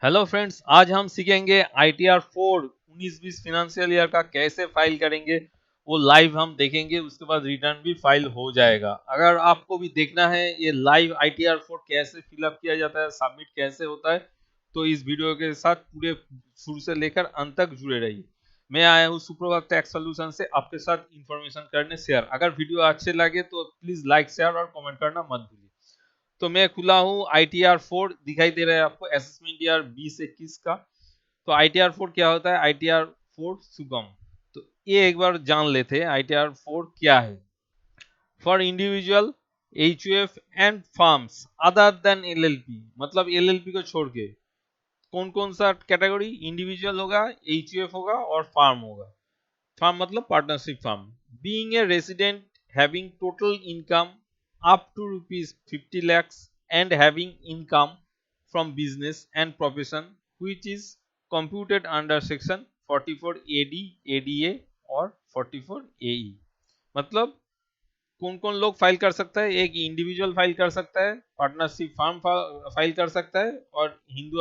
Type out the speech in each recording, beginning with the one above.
Hello friends, आज हम सीखेंगे ITR 4 19-20 फाइनेंशियल ईयर का कैसे फाइल करेंगे। वो लाइव हम देखेंगे, उसके बाद रिटर्न भी फाइल हो जाएगा। अगर आपको भी देखना है ये लाइव ITR 4 कैसे फिलअप किया जाता है, सबमिट कैसे होता है, तो इस वीडियो के साथ पूरे शुरू से लेकर अंत तक जुड़े रहिए। मैं आया हूँ सुप्रभात टैक्स सॉल्यूशन से आपके साथ इंफॉर्मेशन करने शेयर। अगर वीडियो अच्छे लगे तो प्लीज लाइक शेयर और कमेंट करना मत भूलिए। तो मैं खुला हूँ ITR 4 दिखाई दे रहा है आपको, असेसमेंट ईयर 2021 का। तो ITR 4 क्या होता है? ITR 4 सुगम। तो ये एक बार जान लेते हैं ITR 4 क्या है। For individual, HUF and firms other than LLP, मतलब LLP को छोड़ के कौन कौन सा कैटेगरी? इंडिविजुअल होगा, HUF होगा और फार्म होगा। फार्म मतलब partnership firm. Being a resident having total income up to rupees 50 lakhs and having income from business and profession which is computed under section 44 AD, ADA और 44 AE। मतलब कौन कौन लोग फाइल कर सकता है? एक इंडिविजुअल फाइल कर सकता है, पार्टनरशिप फार्म फाइल कर सकता है और हिंदू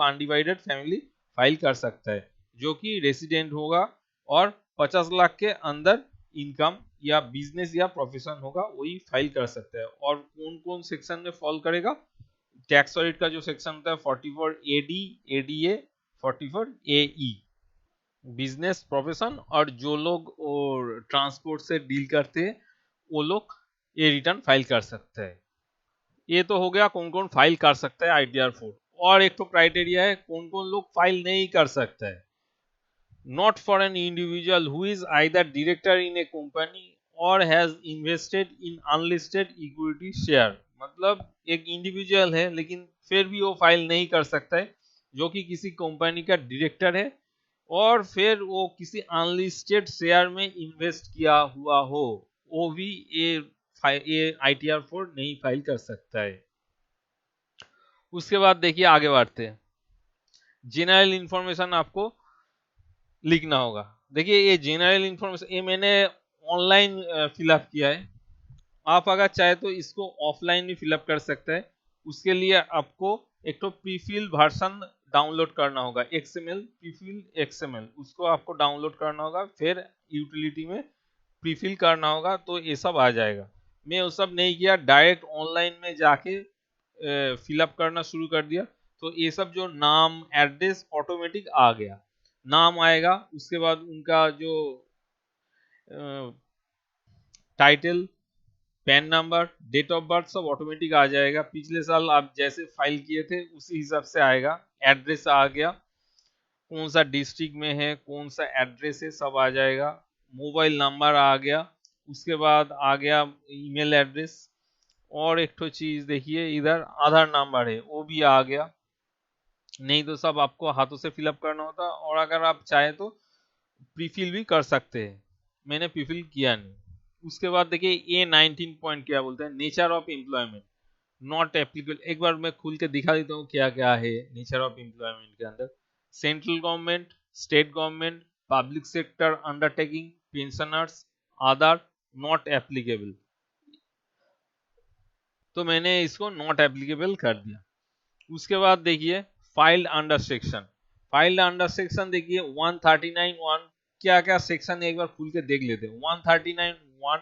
अनडिवाइडेड फैमिली फाइल कर सकता है, जो कि रेसिडेंट होगा और 50 लाख के अंदर इनकम या बिजनेस या प्रोफेशन होगा, वही फाइल कर सकता है। और कौन कौन सेक्शन में फॉल करेगा? टैक्स ऑडिट का जो सेक्शन होता है 44 AD, ADA, 44 AE, business profession, और जो लोग और ट्रांसपोर्ट से डील करते हैं वो लोग ये रिटर्न फाइल कर सकते हैं। ये तो हो गया कौन कौन फाइल कर सकता है ITR 4। और एक तो क्राइटेरिया है कौन कौन लोग फाइल नहीं कर सकता है। Not for an individual who is either director in a company or has invested in unlisted equity share। मतलब एक इंडिविजुअल है लेकिन फिर भी वो फाइल नहीं कर सकता है, जो कि किसी कंपनी का डायरेक्टर है और फिर वो किसी अनलिस्टेड शेयर में इन्वेस्ट किया हुआ हो, वो भी ये ITR 4 नहीं फाइल कर सकता है। उसके बाद देखिए आगे बढ़ते हैं। जनरल इंफॉर्मेशन आपको लिखना होगा। देखिए ये जनरल इंफॉर्मेशन ये मैंने ऑनलाइन फिलअप किया है। आप अगर चाहे तो इसको ऑफलाइन भी फिलअप कर सकते हैं। उसके लिए आपको एक तो प्रीफिल वर्जन डाउनलोड करना होगा, XML प्रीफिल XML, उसको आपको डाउनलोड करना होगा, फिर यूटिलिटी में प्रीफिल करना होगा, तो ये सब आ जाएगा। मैं वो सब नहीं किया, डायरेक्ट ऑनलाइन में जाके फिलअप करना शुरू कर दिया। तो ये सब जो नाम एड्रेस ऑटोमेटिक आ गया, नाम आएगा, उसके बाद उनका जो title, PAN number, date of birth सब ऑटोमेटिक आ जाएगा। पिछले साल आप जैसे फाइल किए थे उसी हिसाब से आएगा। एड्रेस आ गया, कौन सा डिस्ट्रिक्ट में है, कौन सा एड्रेस है, सब आ जाएगा। मोबाइल नंबर आ गया, उसके बाद आ गया ईमेल एड्रेस, और एक तो चीज देखिए इधर आधार नंबर है वो भी आ गया। नहीं तो सब आपको हाथों से फिलअप करना होता, और अगर आप चाहे तो प्रीफिल भी कर सकते हैं। मैंने प्रीफिल किया नहीं। उसके बाद देखिए A19 पॉइंट क्या बोलते हैं, nature of employment not applicable. एक बार मैं खुल के दिखा देता हूँ क्या क्या है नेचर ऑफ एम्प्लॉयमेंट के अंदर। Central government, state government, public sector undertaking, pensioners, other, not applicable. तो मैंने इसको नॉट एप्लीकेबल कर दिया। उसके बाद देखिए filed under section. Filed under section देखिए 139(1) क्या क्या सेक्शन है एक बार खुल के देख लेते हैं। 139(1)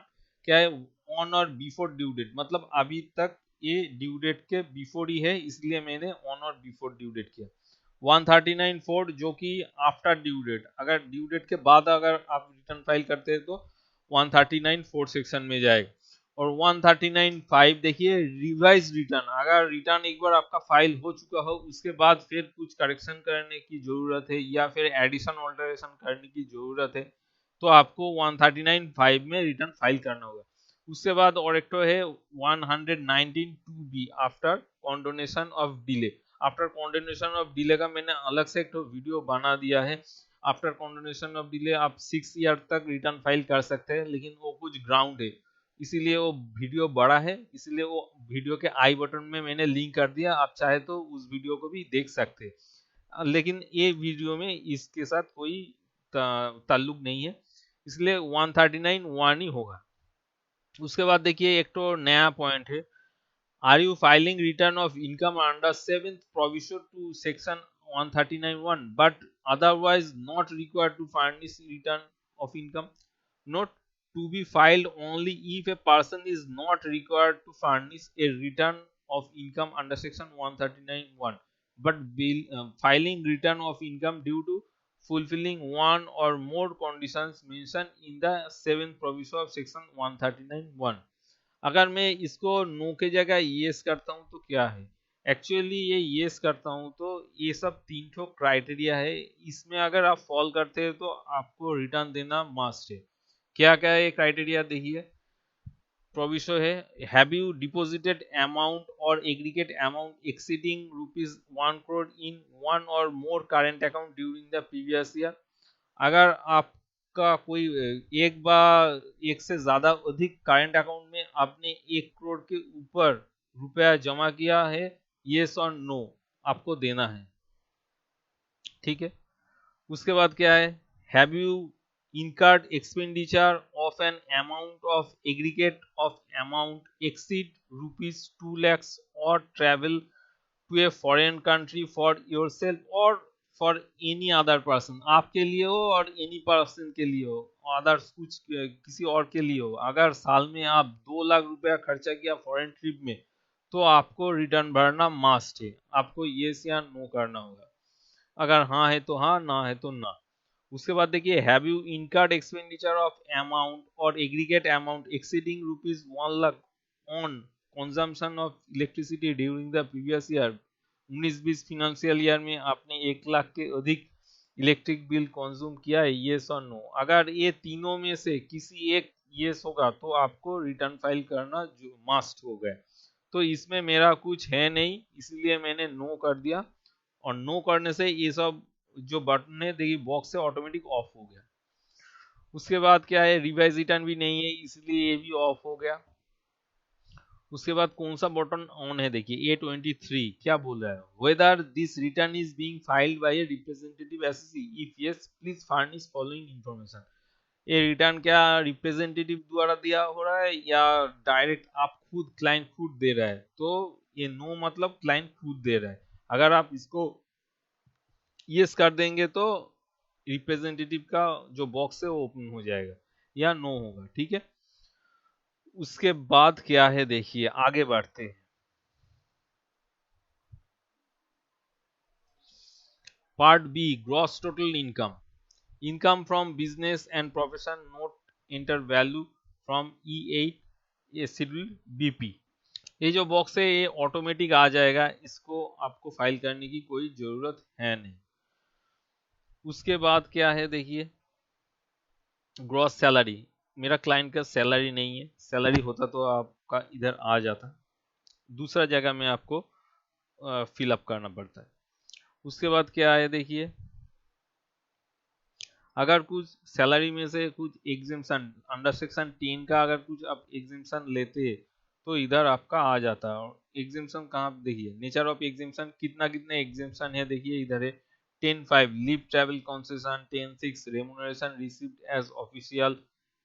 क्या है? ऑन और बिफोर ड्यू डेट, मतलब अभी तक ये ड्यू डेट के बिफोर ही है, इसलिए मैंने ऑन और बिफोर ड्यू डेट किया। 139(4) जो कि आफ्टर ड्यू डेट, अगर ड्यू डेट के बाद अगर आप रिटर्न फाइल करते हैं तो 139(4) सेक्शन में जाएगा। और 139(5) देखिए रिवाइज रिटर्न, अगर रिटर्न एक बार आपका फाइल हो चुका हो उसके बाद फिर कुछ करेक्शन करने की जरूरत है या फिर एडिशन ऑल्टरेशन करने की जरूरत है, तो आपको 139(5) में रिटर्न फाइल करना होगा। उसके बाद और एक तो है 119(2)B after condonation of delay. After condonation of delay का मैंने अलग से एक तो वीडियो बना दिया है। आफ्टर कॉन्डोनेशन ऑफ डिले आप 6 ईयर तक रिटर्न फाइल कर सकते हैं, लेकिन वो कुछ ग्राउंड है, इसीलिए वो वीडियो बड़ा है, इसलिए वो वीडियो के आई बटन में मैंने लिंक कर दिया, आप चाहे तो उस वीडियो को भी देख सकते हैं। लेकिन ये वीडियो में इसके साथ कोई ताल्लुक नहीं है, इसलिए 139(1) ही होगा। उसके बाद देखिए एक तो नया पॉइंट है Are you filing return of income under 7th provision to section 139(1) but otherwise not required to furnish return of income? Note, to be filed only if a person is not required to furnish a return of income under section 139(1) but filing return of income due to fulfilling one or more conditions mentioned in the 7th provision of section 139(1). अगर मैं इसको no के जगह yes करता हूं तो क्या है? एक्चुअली ये येस करता हूं तो ये सब तीन ठो क्राइटेरिया है, इसमें अगर आप फॉल करते हैं तो आपको रिटर्न देना मस्ट है। क्या क्या है क्राइटेरिया देखिए। प्रोविजन है, have you deposited amount or aggregate amount exceeding ₹1 crore in one or more current account during the previous year. अगर आपका कोई एक से ज्यादा अधिक करंट अकाउंट में आपने 1 करोड़ के ऊपर रुपया जमा किया है, येस और नो आपको देना है, ठीक है। उसके बाद क्या है, have you incurred expenditure of an amount of aggregate of amount exceed ₹2 lakhs or travel to a foreign country for yourself or for any other person, आपके लिए हो और any person के लिए हो, अदर्स कुछ किसी और के लिए हो। अगर साल में आप 2 लाख रुपया खर्चा किया फॉरेन ट्रिप में तो आपको रिटर्न भरना मस्ट है, आपको येस या नो करना होगा। अगर हाँ है तो हाँ, ना है तो ना। उसके बाद देखिए, have you incurred expenditure of amount or aggregate amount exceeding ₹1 lakh on consumption of electricity during the previous year. 19-20 financial year में आपने 1 लाख के अधिक इलेक्ट्रिक बिल कंज्यूम किया है, येस और नो। अगर ये तीनों में से किसी एक येस होगा तो आपको रिटर्न फाइल करना जो मस्ट हो गया। तो इसमें मेरा कुछ है नहीं, इसलिए मैंने नो कर दिया, और नो करने से ये सब जो बटन है देखिए बॉक्स से ऑटोमेटिक ऑफ हो गया। उसके बाद क्या है, रिवाइज रिटर्न भी नहीं है इसलिए ये भी ऑफ हो गया। उसके बाद कौन सा बटन ऑन है देखिए, A23 क्या बोल रहा है, whether this return is being filed by a representative SSC, if yes please furnish following information. ये रिटर्न क्या रिप्रेजेंटेटिव द्वारा दिया हो रहा है या डायरेक्ट आप खुद क्लाइंट खुद दे रहा है? तो ये नो मतलब क्लाइंट खुद दे रहा है। अगर आप इसको यस कर देंगे तो रिप्रेजेंटेटिव का जो बॉक्स है वो ओपन हो जाएगा, या नो होगा, ठीक है। उसके बाद क्या है देखिए, आगे बढ़ते हैं। Part B, gross total income, income from business and profession note enter value from E8 schedule BP. ये जो बॉक्स है ये ऑटोमेटिक आ जाएगा, इसको आपको फाइल करने की कोई जरूरत है नहीं। उसके बाद क्या है देखिए, ग्रॉस सैलरी, मेरा क्लाइंट का सैलरी नहीं है, सैलरी होता तो आपका इधर आ जाता, दूसरा जगह में आपको फिलअप करना पड़ता है। उसके बाद क्या है देखिए, अगर कुछ सैलरी में से कुछ एग्जिम्पशन अंडर सेक्शन 10 का अगर कुछ आप एग्जिम्पशन लेते तो इधर आपका आ जाता है। और एग्जिम्पशन कहाँ देखिए, नेचर ऑफ एग्जिम्पशन कितना कितने एग्जिम्पशन है देखिए, इधर है 10(5) leave travel concession, 10(6) remuneration received as official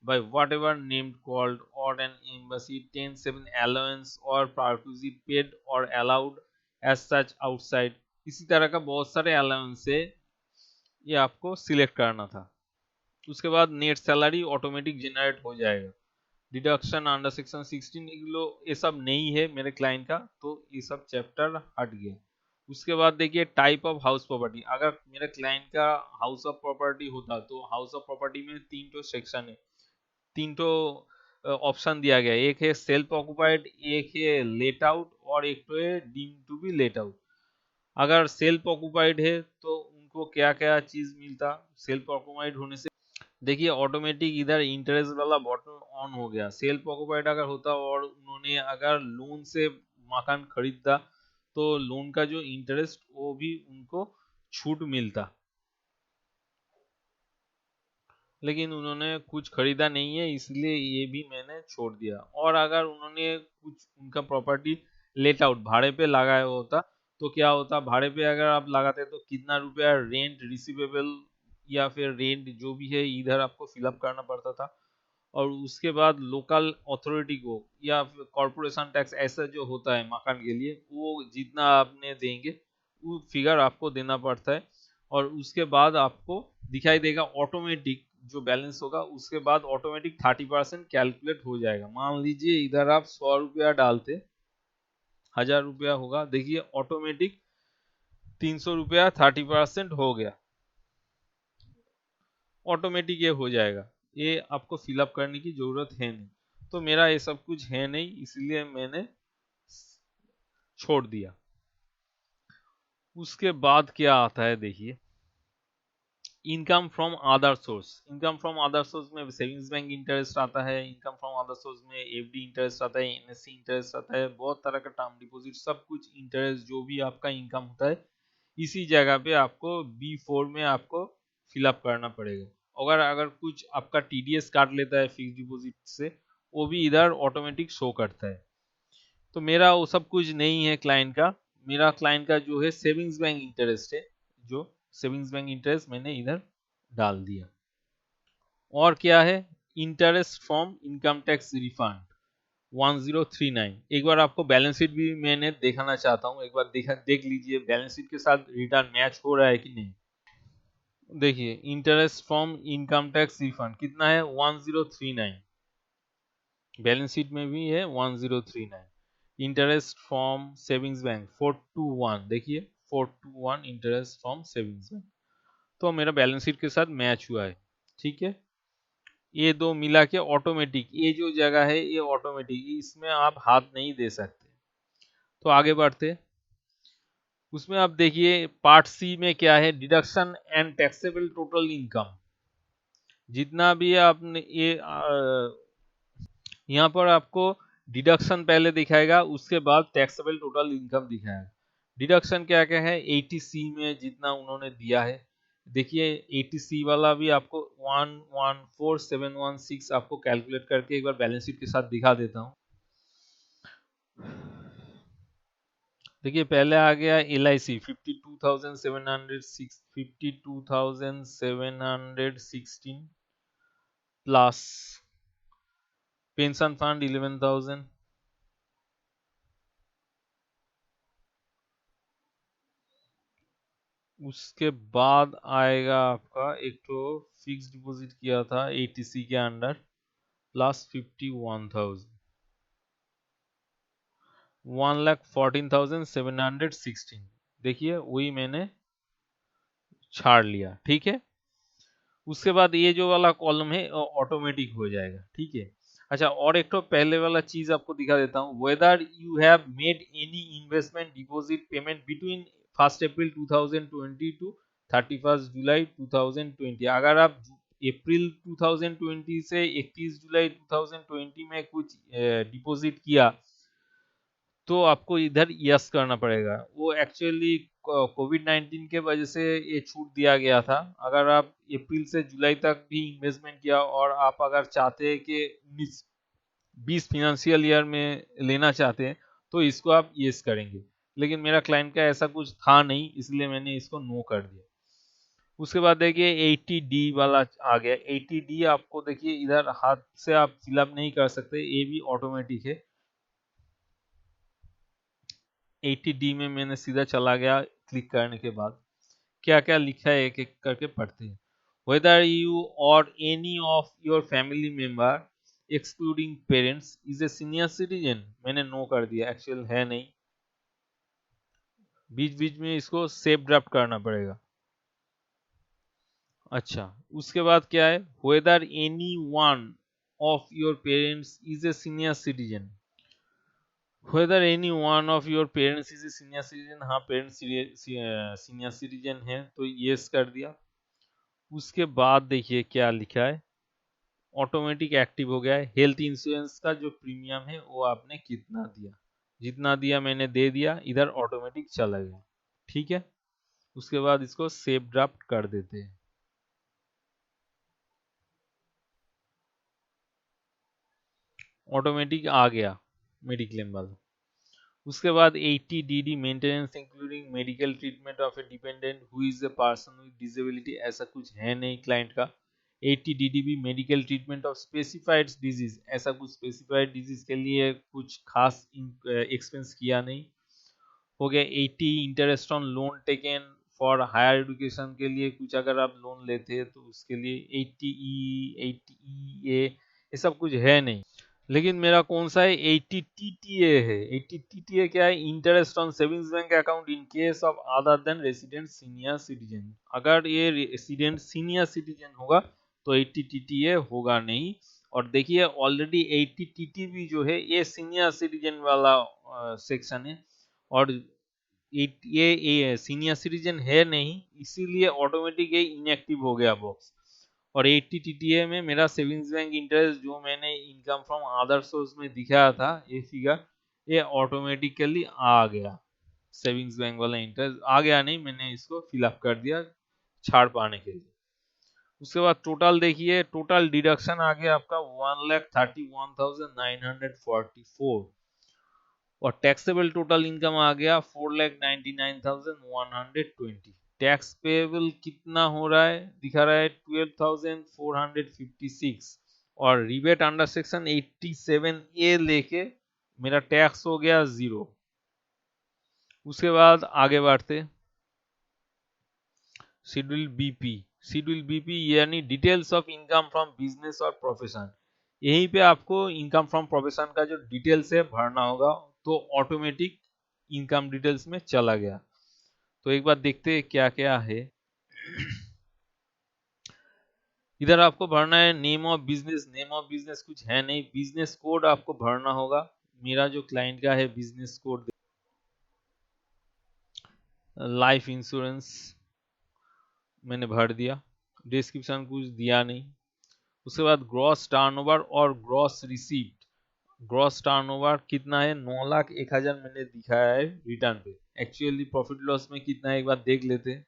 by whatever named called or an embassy, 10(7) allowance or perquisite paid or allowed as such outside। इसी तरह का बहुत सारे अलाउंस है, ये आपको सिलेक्ट करना था। उसके बाद नेट सैलरी ऑटोमेटिक जनरेट हो जाएगा। डिडक्शन अंडर सेक्शन 16 ये सब नहीं है मेरे क्लाइंट का, तो ये सब चैप्टर हट गया। उसके बाद देखिए, टाइप ऑफ हाउस प्रॉपर्टी, अगर मेरे क्लाइंट का हाउस ऑफ प्रॉपर्टी होता तो हाउस ऑफ प्रॉपर्टी में 3 तो सेक्शन है, 3 तो ऑप्शन दिया गया है, एक है सेल्फ ऑक्युपाइड, एक है लेट आउट और एक तो है deemed to be let out. अगर सेल्फ ऑक्युपाइड है तो उनको क्या क्या चीज मिलता, सेल्फ ऑक्युपाइड होने से देखिए ऑटोमेटिक इधर इंटरेस्ट वाला बटन ऑन हो गया। सेल्फ ऑक्युपाइड अगर होता और उन्होंने अगर लोन से मकान खरीदता तो लोन का जो इंटरेस्ट वो भी उनको छूट मिलता, लेकिन उन्होंने कुछ खरीदा नहीं है इसलिए ये भी मैंने छोड़ दिया। और अगर उन्होंने कुछ उनका प्रॉपर्टी लेट आउट भाड़े पे लगाया होता तो क्या होता, भाड़े पे अगर आप लगाते तो कितना रुपया रेंट रिसीवेबल या फिर रेंट जो भी है इधर आपको फिलअप करना पड़ता था, और उसके बाद लोकल अथॉरिटी को या कॉरपोरेशन टैक्स ऐसा जो होता है मकान के लिए, वो जितना आपने देंगे वो फिगर आपको देना पड़ता है। और उसके बाद आपको दिखाई देगा ऑटोमेटिक जो बैलेंस होगा, उसके बाद ऑटोमेटिक 30% कैलकुलेट हो जाएगा। मान लीजिए इधर आप 100 रुपया डालते, 1000 रुपया होगा, देखिए ऑटोमेटिक 300 रुपया 30% हो गया, ऑटोमेटिक ये हो जाएगा। ये आपको फिलअप करने की जरूरत है नहीं। तो मेरा ये सब कुछ है नहीं, इसलिए मैंने छोड़ दिया। उसके बाद क्या आता है देखिए, income from other source. Income from other source में सेविंग्स बैंक इंटरेस्ट आता है, इनकम फ्रॉम अदर सोर्स में एफडी इंटरेस्ट आता है, एनएससी इंटरेस्ट आता है, बहुत तरह का टर्म डिपॉजिट, सब कुछ इंटरेस्ट जो भी आपका इनकम होता है इसी जगह पे आपको B4 में आपको फिलअप करना पड़ेगा। अगर अगर कुछ आपका टीडीएस काट लेता है फिक्स डिपॉजिट से, वो भी इधर ऑटोमेटिक शो करता है। तो मेरा वो सब कुछ नहीं है क्लाइंट का। मेरा क्लाइंट का जो है सेविंग्स बैंक इंटरेस्ट है, जो सेविंग्स बैंक इंटरेस्ट मैंने इधर डाल दिया। और क्या है, interest from income tax refund 1039। एक बार आपको बैलेंस शीट भी मैंने दिखाना चाहता हूँ, एक बार देख लीजिए बैलेंस शीट के साथ रिटर्न मैच हो रहा है कि नहीं। देखिए interest from income tax refund कितना है, 1039। बैलेंस शीट में भी है 1039। इंटरेस्ट फ्रॉम सेविंग्स बैंक 421, देखिए 421 इंटरेस्ट फ्रॉम सेविंग्स बैंक। तो मेरा बैलेंस शीट के साथ मैच हुआ है, ठीक है। ये दो मिला के ऑटोमेटिक, ये जो जगह है ये ऑटोमेटिक, इसमें आप हाथ नहीं दे सकते। तो आगे बढ़ते, उसमें आप देखिए पार्ट सी में क्या है, deduction and taxable total income. जितना भी आपने ये यहाँ पर आपको डिडक्शन पहले दिखाएगा, उसके बाद टैक्सेबल टोटल इनकम दिखाएगा। डिडक्शन क्या क्या है, 80C में जितना उन्होंने दिया है, देखिए 80C वाला भी आपको 114716 आपको कैलकुलेट करके एक बार बैलेंस शीट के साथ दिखा देता हूँ। देखिए पहले आ गया LIC 52,716 प्लस पेंशन फंड 11,000, उसके बाद आएगा आपका एक तो फिक्स डिपॉजिट किया था 80C के अंडर प्लस 51,000, 1,14,716। देखिए वही मैंने छाड़ लिया, ठीक है। उसके बाद ये जो वाला कॉलम है ऑटोमेटिक हो जाएगा, ठीक है। अच्छा, और एक तो पहले वाला चीज आपको दिखा देता हूँ, whether you have made any investment deposit payment between 1 April 2020 to 31 July 2020। अगर आप अप्रैल 2020 से 31 जुलाई 2020 में कुछ डिपॉजिट किया तो आपको इधर यस करना पड़ेगा। वो एक्चुअली कोविड-19 के वजह से ये छूट दिया गया था। अगर आप अप्रैल से जुलाई तक भी इन्वेस्टमेंट किया और आप अगर चाहते हैं कि 19-20 फाइनेंशियल ईयर में लेना चाहते हैं तो इसको आप यस करेंगे। लेकिन मेरा क्लाइंट का ऐसा कुछ था नहीं, इसलिए मैंने इसको नो कर दिया। उसके बाद देखिए 80D वाला आ गया। 80D आपको देखिए इधर हाथ से आप फिलअप नहीं कर सकते, ये भी ऑटोमेटिक है। 80D में मैंने सीधा चला गया, क्लिक करने के बाद क्या क्या लिखा है एक एक करके पढ़ते हैं। वेदर यू और any of your family member excluding parents is a senior citizen, मैंने नो कर दिया, एक्चुअल है नहीं। बीच बीच में इसको सेव ड्राफ्ट करना पड़ेगा। अच्छा, उसके बाद क्या है, whether any one of your parents is a senior citizen. Whether any one of your parents is a senior citizen, हाँ पेरेंट्स सीनियर सिटीजन है तो यस कर दिया। उसके बाद देखिए क्या लिखा है, ऑटोमेटिक एक्टिव हो गया है। हेल्थ इंश्योरेंस का जो प्रीमियम है वो आपने कितना दिया, जितना दिया मैंने दे दिया, इधर ऑटोमेटिक चला गया, ठीक है। उसके बाद इसको सेव ड्राफ्ट कर देते हैं। ऑटोमेटिक आ गया मेडिक्लेम वाला। उसके बाद 80DD maintenance including medical treatment of A dependent who is a person with disability, ऐसा कुछ है नहीं क्लाइंट का। 80 DDB medical treatment of specified disease, ऐसा कुछ स्पेसिफाइड डिजीज के लिए कुछ खास एक्सपेंस किया नहीं। हो गया 80 interest on loan taken for higher education के लिए, कुछ अगर आप लोन लेते हैं तो उसके लिए 80E 80EA ये सब कुछ है नहीं। लेकिन मेरा कौन सा है, 80 TTA है। 80 TTA क्या है, interest on savings bank account in case of other than resident senior citizen. अगर ये रेसिडेंट सीनियर सिटीजन होगा तो 80 TTA होगा नहीं। और देखिए ऑलरेडी 80 TTB जो है ये सीनियर सिटीजन वाला सेक्शन है, और ये सीनियर सिटीजन है नहीं, इसीलिए ऑटोमेटिक ये इनएक्टिव हो गया बॉक्स। और 80 TTA में मेरा सेविंग्स बैंक इंटरेस्ट जो मैंने इनकम फ्रॉम अदर सोर्स में दिखाया था ये फिगर, ये ऑटोमेटिकली आ गया। सेविंग्स बैंक वाला इंटरेस्ट आ गया नहीं, मैंने इसको फिलअप कर दिया छाड़ पाने के लिए। उसके बाद टोटल देखिए, टोटल डिडक्शन आ गया आपका 1,31,944, और टैक्सेबल टोटल इनकम आ गया 4,99,120। टैक्स पेएबल कितना हो रहा है, दिखा रहा है 12,456, और रिबेट अंडर सेक्शन 87A लेके मेरा टैक्स हो गया 0। उसके बाद आगे बढ़ते, शेड्यूल बीपी। शेड्यूल बीपी यानी details of income from business और प्रोफेशन। यहीं पे आपको इनकम फ्रॉम प्रोफेशन का जो डिटेल्स है भरना होगा, तो ऑटोमेटिक इनकम डिटेल्स में चला गया। तो एक बार देखते हैं क्या क्या है। इधर आपको भरना है name of business. Name of business कुछ है नहीं, बिजनेस कोड आपको भरना होगा। मेरा जो क्लाइंट का है बिजनेस कोड लाइफ इंश्योरेंस मैंने भर दिया, डिस्क्रिप्शन कुछ दिया नहीं। उसके बाद ग्रॉस टर्नओवर और ग्रॉस रिसीप्ट। ग्रॉस टर्नओवर कितना है, 9,01,000 मैंने दिखाया है रिटर्न पे। एक्चुअली प्रॉफिट लॉस में कितना है एक बार देख लेते हैं।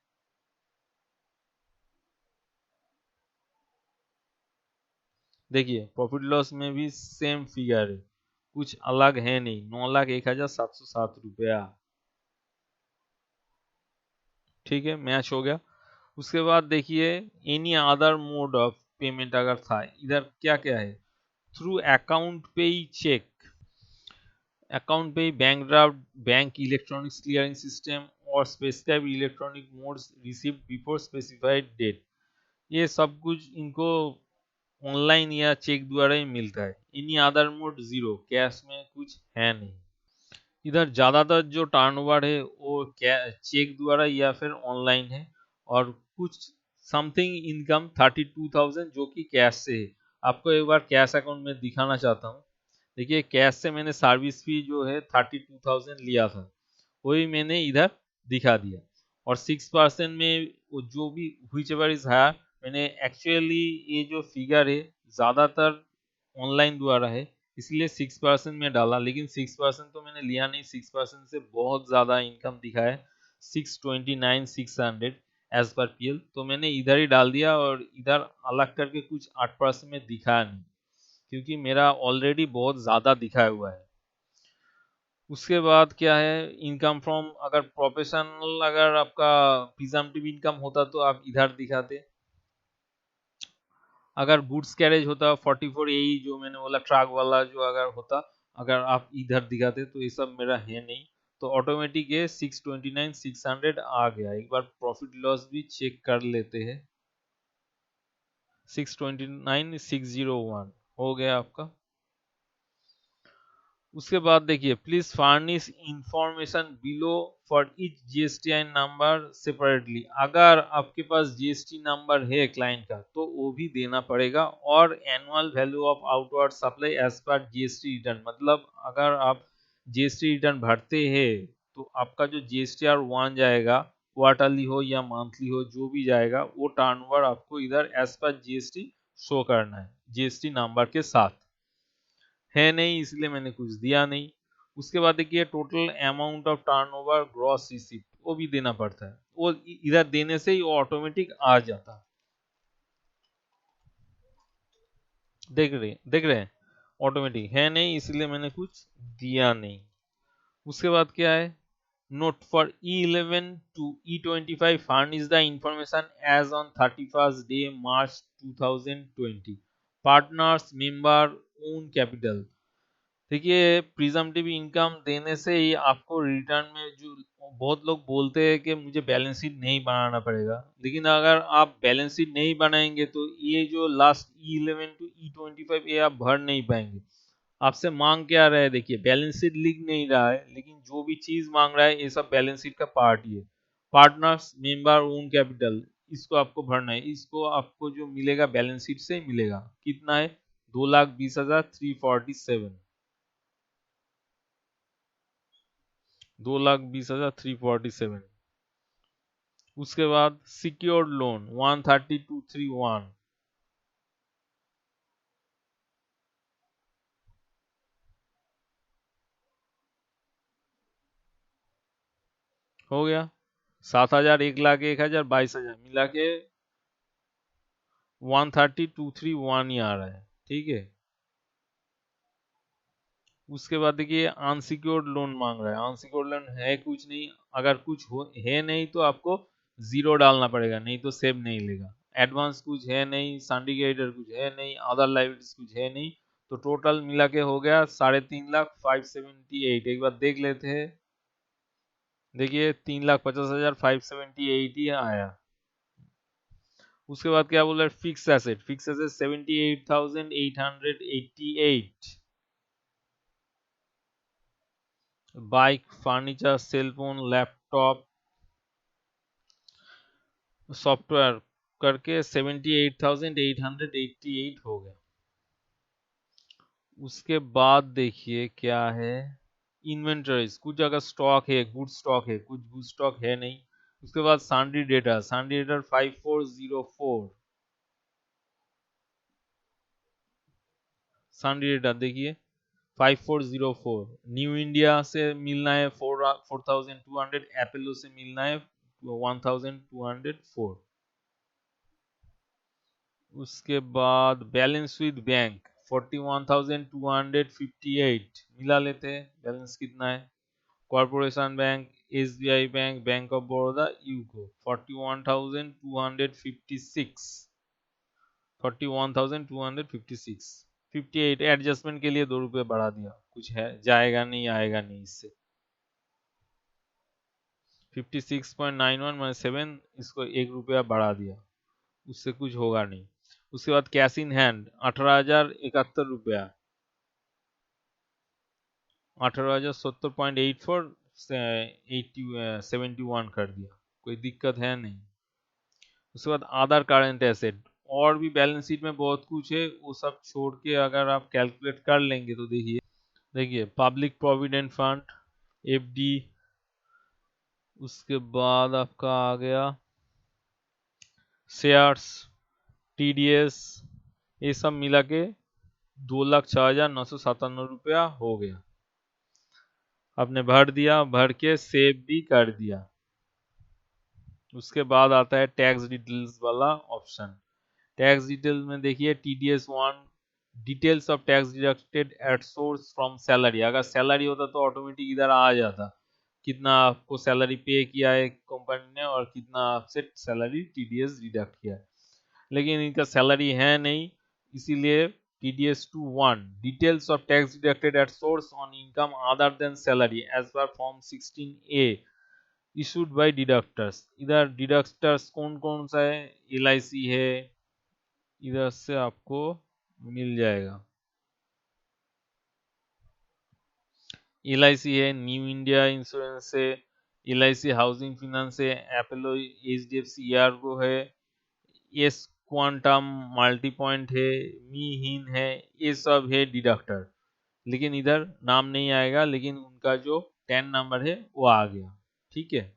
देखिए प्रॉफिट लॉस में भी सेम फिगर है, कुछ अलग है नहीं, 9,01,707 रुपया। ठीक है, मैच हो गया। उसके बाद देखिए any other mode of payment अगर था, इधर क्या क्या है, थ्रू अकाउंट पे ही cheque, account payee bank draft, bank electronics clearing system, और specified electronic modes received before specified date. ये सब कुछ इनको ऑनलाइन या चेक द्वारा ही मिलता है। इन्हीं अदर मोड 0, कैश में कुछ है नहीं। इधर ज़्यादातर जो टर्नओवर है वो चेक द्वारा या फिर ऑनलाइन है, और कुछ समथिंग इनकम 32,000 जो कि कैश से है। आपको एक बार कैश अकाउंट में दिखाना चाहता हूँ। देखिए कैश से मैंने सर्विस फी जो है 32,000 लिया था, वही मैंने इधर दिखा दिया। और 6% में वो जो भी हुईच एवर इज हायर, मैंने एक्चुअली ये जो फिगर है ज़्यादातर ऑनलाइन द्वारा है, इसलिए 6% में डाला, लेकिन 6% तो मैंने लिया नहीं, 6% से बहुत ज़्यादा इनकम दिखा है 629,600 एज पर PL, तो मैंने इधर ही डाल दिया, और इधर अलग करके कुछ 8% में दिखाया नहीं, क्योंकि मेरा ऑलरेडी बहुत ज़्यादा दिखाया हुआ है। उसके बाद क्या है, इनकम फ्रॉम, अगर प्रोफेशनल अगर आपका प्रिजम्पटिव इनकम होता तो आप इधर दिखाते। अगर गुड्स कैरेज होता 44AE जो मैंने बोला ट्रक वाला जो अगर होता, अगर आप इधर दिखाते, तो ये सब मेरा है नहीं, तो ऑटोमेटिक ये 629,600 आ गया। एक बार प्रॉफिट लॉस भी चेक कर लेते हैं, 629,601 हो गया आपका। उसके बाद देखिए please furnish information below for each GSTI number separately. अगर आपके पास GST नंबर है क्लाइंट का तो वो भी देना पड़ेगा, और annual value of outward supply as per GST return. मतलब अगर आप GST रिटर्न भरते हैं तो आपका जो GSTR1 जाएगा, क्वार्टरली हो या मंथली हो जो भी जाएगा, वो टर्नओवर आपको इधर एज पर GST शो करना है GST नंबर के साथ। है नहीं इसलिए मैंने कुछ दिया नहीं। उसके बाद देखिए total amount of turnover gross receipt, वो भी देना पड़ता है, वो इधर देने से ही ऑटोमेटिक आ जाता है। देख रहे हैं ऑटोमेटिक है नहीं, इसलिए मैंने कुछ दिया नहीं। उसके बाद क्या है, note for E11 to E25 furnish the information as on 31st day March 2020। Partners member own capital, देखिए प्रिजम्पटिव इनकम देने से ही आपको रिटर्न में जो बहुत लोग बोलते हैं कि मुझे बैलेंस शीट नहीं बनाना पड़ेगा, लेकिन अगर आप बैलेंस शीट नहीं बनाएंगे तो ये जो लास्ट E11 टू E25 ये आप भर नहीं पाएंगे। आपसे मांग क्या रहा है, देखिए बैलेंस शीट लिख नहीं रहा है, लेकिन जो भी चीज मांग रहा है ये सब बैलेंस शीट का पार्ट ही है। पार्टनर्स मेंबर ओन कैपिटल, इसको आपको भरना है, इसको आपको जो मिलेगा बैलेंस शीट से ही मिलेगा। कितना है, 2,20,347, 2,20,347। उसके बाद सिक्योर्ड लोन 13231 हो गया। 7,000, 1,00,000, 1,000, 22,000 मिला के 13231 ही आ रहा है, ठीक है। उसके बाद देखिए अनसिक्योर्ड लोन मांग रहा है, अनसिक्योर्ड लोन है कुछ नहीं, अगर कुछ है नहीं तो आपको जीरो डालना पड़ेगा, नहीं तो सेव नहीं लेगा। एडवांस कुछ है नहीं, सिंडिकेटर कुछ है नहीं, अदर लाइबिलिटीज कुछ है नहीं, तो टोटल मिला के हो गया 3,50,578। एक बार देख लेते हैं, देखिए 3,50,578 ही आया। उसके बाद क्या बोल रहा है, fix asset, fix asset 78,888, bike, furniture, cellphone, laptop, software करके 78,888 हो गया। उसके बाद देखिए क्या है, इन्वेंटरीज, कुछ अगर स्टॉक है, गुड स्टॉक है, कुछ गुड स्टॉक है नहीं। उसके बाद sundry data, sundry data 5404, sundry data देखिए 5404। न्यू इंडिया से मिलना है 4,200, एपेलो से मिलना है 1,204। उसके बाद बैलेंस विद बैंक 41,258 मिला लेते हैं, बैलेंस कितना है। Corporation bank, SBI bank, bank of Baroda, UCO 41,256, 41,256, 58 adjustment के लिए 2 रुपये बढ़ा दिया, कुछ है जाएगा नहीं आएगा नहीं इससे। 56.91 इसको 1 रुपया बढ़ा दिया, उससे कुछ होगा नहीं। उसके बाद कैश इन हैंड 18,071 रुपया, 18,070.84 71 कर दिया, कोई दिक्कत है नहीं। उसके बाद अदर करंट एसेट, और भी बैलेंस शीट में बहुत कुछ है, वो सब छोड़ के अगर आप कैलकुलेट कर लेंगे तो देखिए, पब्लिक प्रोविडेंट फंड, FD, उसके बाद आपका आ गया शेयर्स, TDS, ये सब मिला के 2,06,997 हो गया। आपने भर दिया, भर के सेव भी कर दिया। उसके बाद आता है टैक्स डिटेल्स वाला ऑप्शन। टैक्स डिटेल में देखिए TDS 1, details of tax deducted at source from salary, अगर सैलरी होता तो ऑटोमेटिक इधर आ जाता, कितना आपको सैलरी पे किया है कंपनी ने और कितना आपसे सैलरी TDS डिडक्ट किया है, लेकिन इनका सैलरी है नहीं, इसीलिए TDS 2 1, details of tax deducted at source on income other than salary as per form 16A issued by deductors. इधर डिडक्टर्स कौन कौन सा है, LIC है, इधर से आपको मिल जाएगा। LIC है, न्यू इंडिया इंश्योरेंस है, LIC हाउसिंग फाइनेंस है, अपोलो HDFC एर्गो है, एस क्वांटम मल्टी पॉइंट है, मी हिन है, ये सब है डिडक्टर, लेकिन इधर नाम नहीं आएगा, लेकिन उनका जो 10 नंबर है वो आ गया, ठीक है।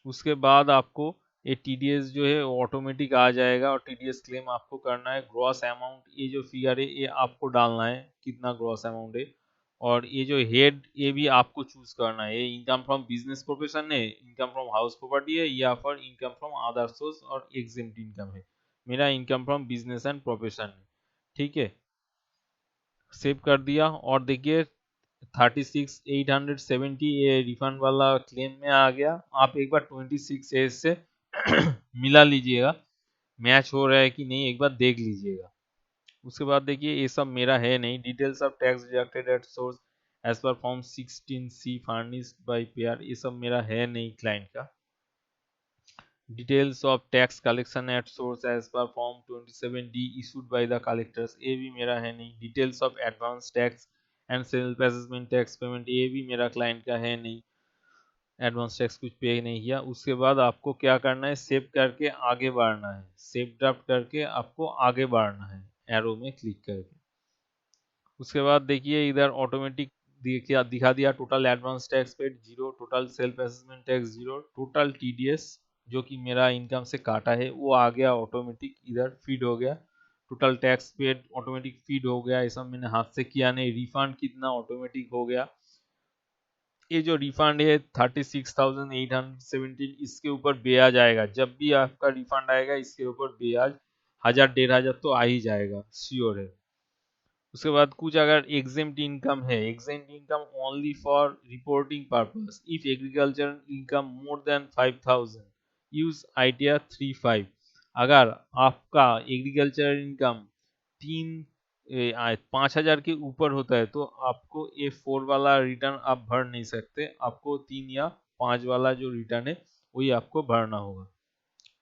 उसके बाद आपको ये TDS जो है ऑटोमेटिक आ जाएगा, और TDS क्लेम आपको करना है। ग्रॉस अमाउंट, ये जो फिगर है ये आपको डालना है, कितना ग्रॉस अमाउंट है, और ये जो हेड ये भी आपको चूज करना है, ये इनकम फ्रॉम बिजनेस प्रोफेशन है, इनकम फ्रॉम हाउस प्रॉपर्टी है, या फिर इनकम फ्रॉम अदर सोर्स और एग्जेम्प्ट इनकम है। मेरा income from business and profession है, ठीक है। सेव कर दिया, और देखिए 36,870 ये रिफंड वाला क्लेम में आ गया। आप एक बार 26A से मिला लीजिएगा, मैच हो रहा है कि नहीं एक बार देख लीजिएगा। उसके बाद देखिए ये सब मेरा है नहीं। Details of tax deducted at source as per form 16C furnished by payer, ये सब मेरा है नहीं क्लाइंट का। Details of tax collection at source as per form 27D issued by the collectors, ये भी मेरा है नहीं। Details of advance tax and self assessment tax payment, ये भी मेरा क्लाइंट का है नहीं। एडवांस टैक्स कुछ पे नहीं किया। उसके बाद आपको क्या करना है, सेव करके आगे बढ़ना है। सेव ड्राफ्ट करके आपको आगे बढ़ना है एरो में क्लिक करके। उसके बाद देखिए इधर ऑटोमेटिक दिखा दिया total advance tax paid 0, total self assessment tax 0, total TDS जो कि मेरा इनकम से काटा है वो आ गया ऑटोमेटिक, इधर फीड हो गया। Total tax paid automatic feed हो गया, ये सब मैंने हाथ से किया नहीं। रिफंड कितना ऑटोमेटिक हो गया। ये जो रिफंड है 36,817, इसके ऊपर ब्याज आएगा। जब भी आपका रिफंड आएगा इसके ऊपर ब्याज 1000-1500 तो आ ही जाएगा, श्योर है। उसके बाद कुछ अगर एग्जेम्प्ट इनकम है, exempt income only for reporting purpose if agriculture income more than 5000 use ITR 35। अगर आपका एग्रीकल्चर इनकम 5000 के ऊपर होता है तो आपको A4 वाला रिटर्न आप भर नहीं सकते, आपको 3 या 5 वाला जो रिटर्न है वही आपको भरना होगा।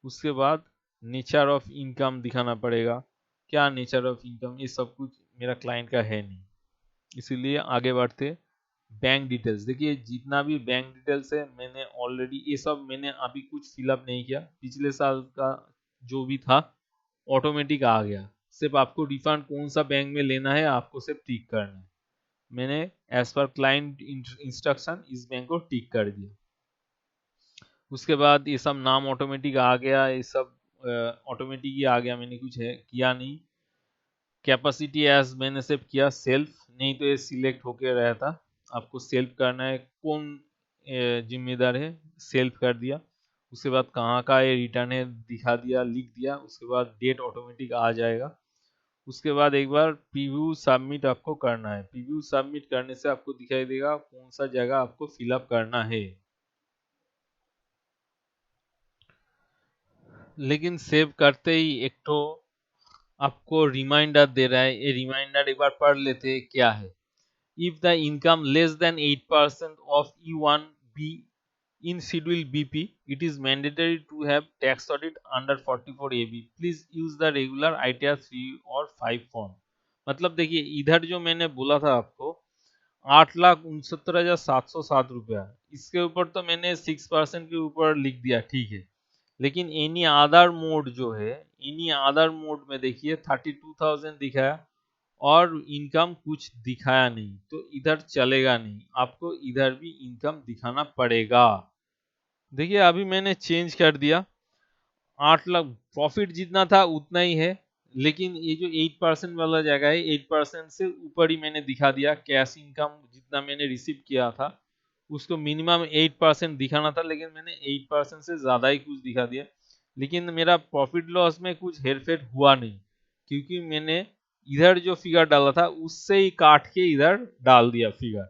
उसके बाद नेचर ऑफ इनकम दिखाना पड़ेगा। क्या नेचर ऑफ इनकम, ये सब कुछ मेरा क्लाइंट का है नहीं, इसीलिए आगे बढ़ते। बैंक डिटेल्स देखिए, जितना भी बैंक डिटेल्स है मैंने ऑलरेडी, ये सब मैंने अभी कुछ फिलअप नहीं किया। पिछले साल का जो भी था ऑटोमेटिक आ गया। सिर्फ आपको रिफंड कौन सा बैंक में लेना है आपको सिर्फ टिक करना है। मैंने एज पर क्लाइंट इंस्ट्रक्शन इस बैंक को टिक कर दिया। उसके बाद ये सब नाम ऑटोमेटिक आ गया, ये सब ऑटोमेटिक ही आ गया, मैंने कुछ है किया नहीं। कैपेसिटी एज मैंने सिर्फ किया सेल्फ, नहीं तो ये सिलेक्ट होके रहता। आपको सेल्फ करना है, कौन जिम्मेदार है, सेल्फ कर दिया। उसके बाद कहाँ का ये रिटर्न है दिखा दिया, लिख दिया। उसके बाद डेट ऑटोमेटिक आ जाएगा। उसके बाद एक बार प्रीव्यू सबमिट आपको करना है। प्रीव्यू सबमिट करने से आपको दिखाई देगा कौन सा जगह आपको फिलअप करना है। लेकिन सेव करते ही एक तो आपको रिमाइंडर दे रहा है, ये रिमाइंडर एक बार पढ़ लेते हैं क्या है। If the income less than 8% of E1 B in schedule BP, it is mandatory to have tax audit under 44 AB. Please use the regular ITR 3 और 5 form। मतलब देखिए इधर जो मैंने बोला था आपको 8,69,707 रुपया, इसके ऊपर तो मैंने 6% के ऊपर लिख दिया, ठीक है। लेकिन एनी अदर मोड जो है, एनी अदर मोड में देखिए 32,000 दिखाया और इनकम कुछ दिखाया नहीं, तो इधर चलेगा नहीं, आपको इधर भी इनकम दिखाना पड़ेगा। देखिए अभी मैंने चेंज कर दिया। 8 लाख प्रॉफिट जितना था उतना ही है, लेकिन ये जो 8% वाला जगह है 8% से ऊपर ही मैंने दिखा दिया। कैश इनकम जितना मैंने रिसीव किया था उसको मिनिमम 8% दिखाना था, लेकिन मैंने 8% से ज़्यादा ही कुछ दिखा दिया। लेकिन मेरा प्रॉफिट लॉस में कुछ हेरफेर हुआ नहीं, क्योंकि मैंने इधर जो फिगर डाला था उससे ही काट के इधर डाल दिया फिगर,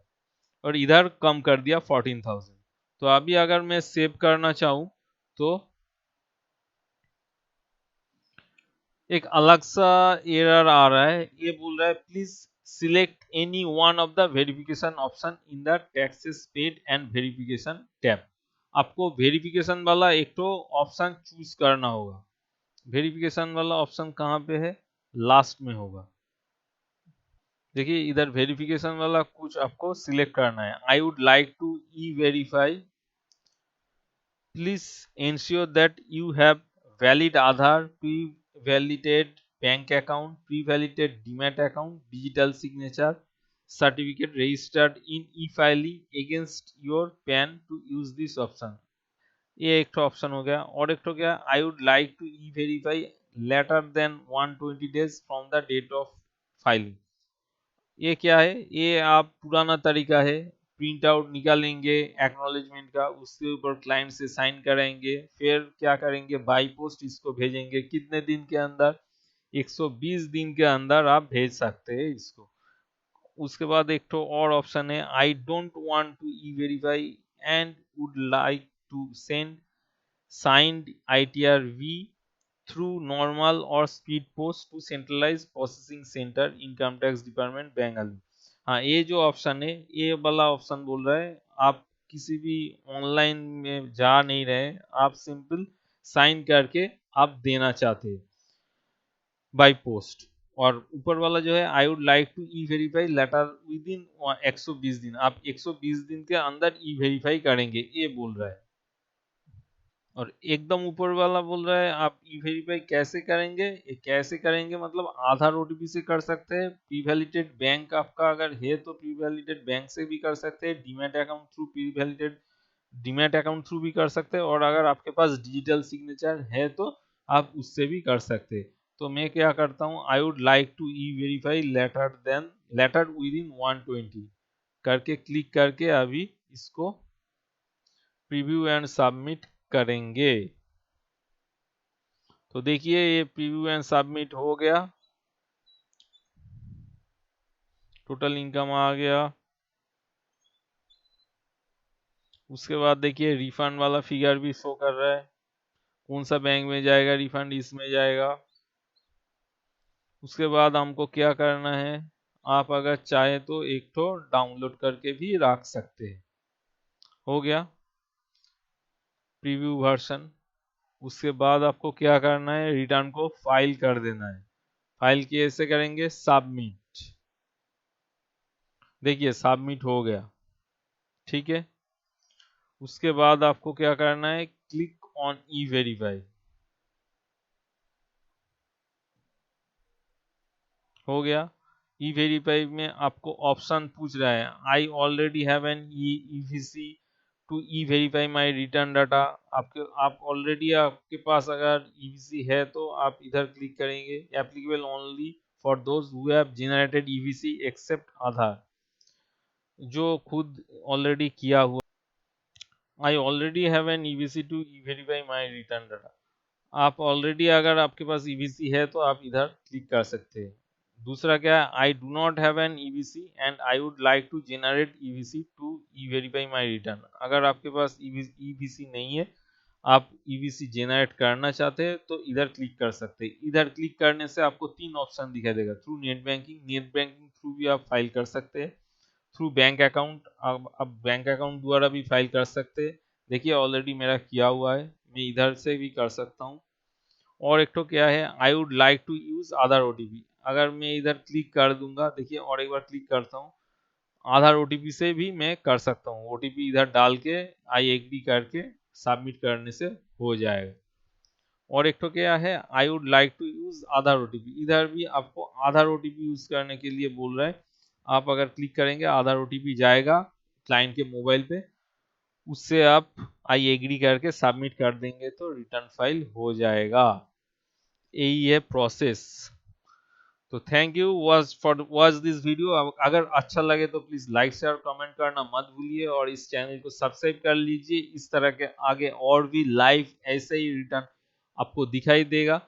और इधर कम कर दिया 14,000। तो अभी अगर मैं सेव करना चाहूँ तो एक अलग सा एरर आ रहा है, ये बोल रहा है please select any one of the verification option in the taxes paid and verification tab. आपको वेरिफिकेशन वाला एक तो ऑप्शन चूज करना होगा। वेरिफिकेशन वाला ऑप्शन कहाँ पे है, लास्ट में होगा। देखिए इधर वेरिफिकेशन वाला कुछ आपको सिलेक्ट करना है। I would like to e verify, please ensure that you have valid Aadhaar, pre-validated bank account, pre-validated Demat account, digital signature, certificate registered in e-filing against your PAN to use this option। ये एक तो option हो गया, और एक तो क्या, I would like to e verify later than 120 days from the date of filing. ये क्या है, ये आप पुराना तरीका है, प्रिंट आउट निकालेंगे एक्नॉलेजमेंट का, उसके ऊपर क्लाइंट से साइन कराएंगे, फिर क्या करेंगे बाई पोस्ट इसको भेजेंगे। कितने दिन के अंदर, 120 दिन के अंदर आप भेज सकते हैं इसको। उसके बाद एक तो और ऑप्शन है, I don't want to e verify and would like to send signed ITR V through normal or speed post to centralised processing centre income tax department Bengaluru. हाँ, ये जो ऑप्शन है, ये वाला ऑप्शन बोल रहा है आप किसी भी ऑनलाइन में जा नहीं रहे, आप सिंपल साइन करके आप देना चाहते हैं बाय पोस्ट। और ऊपर वाला जो है I would like to e verify later within 120 दिन, आप 120 दिन के अंदर ई वेरीफाई करेंगे, ये बोल रहा है। और एकदम ऊपर वाला बोल रहा है आप ई वेरीफाई कैसे करेंगे, ये कैसे करेंगे मतलब आधार ओटीपी से कर सकते हैं, प्री वैलिडेटेड बैंक आपका अगर है तो प्री वैलिडेटेड बैंक से भी कर सकते हैं, demat account through pre validated demat account through भी कर सकते हैं, और अगर आपके पास डिजिटल सिग्नेचर है तो आप उससे भी कर सकते हैं। तो मैं क्या करता हूँ, I would like to e verify later within 120 करके क्लिक करके अभी इसको प्रीव्यू एंड सबमिट करेंगे। तो देखिए ये प्रीव्यू एंड सबमिट हो गया, टोटल इनकम आ गया। उसके बाद देखिए रिफंड वाला फिगर भी शो कर रहा है, कौन सा बैंक में जाएगा रिफंड, इसमें जाएगा। उसके बाद हमको क्या करना है, आप अगर चाहे तो एक तो डाउनलोड करके भी रख सकते हैं। हो गया प्रीव्यू वर्जन। उसके बाद आपको क्या करना है, रिटर्न को फाइल कर देना है। फाइल कैसे करेंगे, सबमिट। देखिए सबमिट हो गया, ठीक है। उसके बाद आपको क्या करना है, क्लिक ऑन ई वेरीफाई। हो गया। ई वेरीफाई में आपको ऑप्शन पूछ रहा है I already have an EVC to e verify my return data. आप ऑलरेडी आपके पास अगर ईवीसी है तो आप इधर क्लिक करेंगे, applicable only for those who have generated EVC except Aadhaar, जो खुद ऑलरेडी किया हुआ। I already have an EVC to e verify my return data. आप ऑलरेडी अगर आपके पास ईवीसी है तो आप इधर क्लिक कर सकते हैं। दूसरा क्या है, I do not have an EVC and I would like to generate EVC to e verify my return. अगर आपके पास ईवीसी नहीं है, आप ईवीसी जनरेट करना चाहते हैं तो इधर क्लिक कर सकते हैं। इधर क्लिक करने से आपको तीन ऑप्शन दिखाई देगा, थ्रू नेट बैंकिंग थ्रू भी आप फाइल कर सकते हैं, थ्रू बैंक अकाउंट आप बैंक अकाउंट द्वारा भी फाइल कर सकते हैं। देखिए ऑलरेडी मेरा किया हुआ है, मैं इधर से भी कर सकता हूँ। और एक तो क्या है, I would like to use Aadhaar OTP. अगर मैं इधर क्लिक कर दूंगा, देखिए और एक बार क्लिक करता हूँ, आधार ओटीपी से भी मैं कर सकता हूँ। ओटीपी इधर डाल के आई एग्री करके सबमिट करने से हो जाएगा। और एक तो क्या है, I would like to use Aadhaar OTP, इधर भी आपको आधार ओटीपी यूज करने के लिए बोल रहा है। आप अगर क्लिक करेंगे आधार ओटीपी जाएगा क्लाइंट के मोबाइल पे, उससे आप आई एग्री करके सबमिट कर देंगे तो रिटर्न फाइल हो जाएगा। यही है प्रोसेस। तो thank you watch this video. अगर अच्छा लगे तो प्लीज लाइक शेयर कमेंट करना मत भूलिए, और इस चैनल को सब्सक्राइब कर लीजिए। इस तरह के आगे और भी लाइव ऐसे ही रिटर्न आपको दिखाई देगा।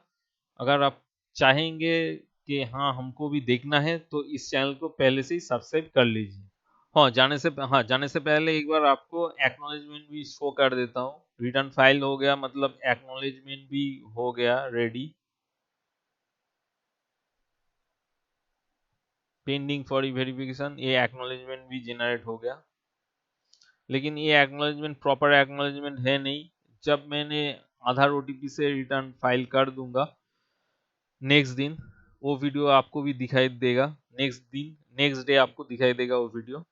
अगर आप चाहेंगे कि हाँ हमको भी देखना है तो इस चैनल को पहले से ही सब्सक्राइब कर लीजिए। हाँ, जाने से पहले एक बार आपको एक्नॉलेजमेंट भी शो कर देता हूँ। रिटर्न फाइल हो गया, मतलब एक्नॉलेजमेंट भी हो गया रेडी, पेंडिंग फॉर वेरिफिकेशन, ये एक्नॉलेजमेंट भी जनरेट हो गया। लेकिन ये एक्नॉलेजमेंट प्रॉपर एक्नॉलेजमेंट है नहीं। जब मैंने आधार ओटीपी से रिटर्न फाइल कर दूंगा नेक्स्ट दिन, वो वीडियो आपको भी दिखाई देगा। नेक्स्ट डे आपको दिखाई देगा वो वीडियो,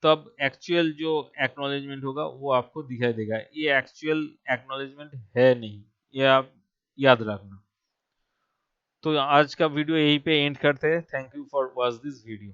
तब एक्चुअल जो एक्नॉलेजमेंट होगा वो आपको दिखाई देगा। ये एक्चुअल एक्नॉलेजमेंट है नहीं, ये आप याद रखना। तो आज का वीडियो यहीं पे एंड करते हैं। Thank you for watch this video.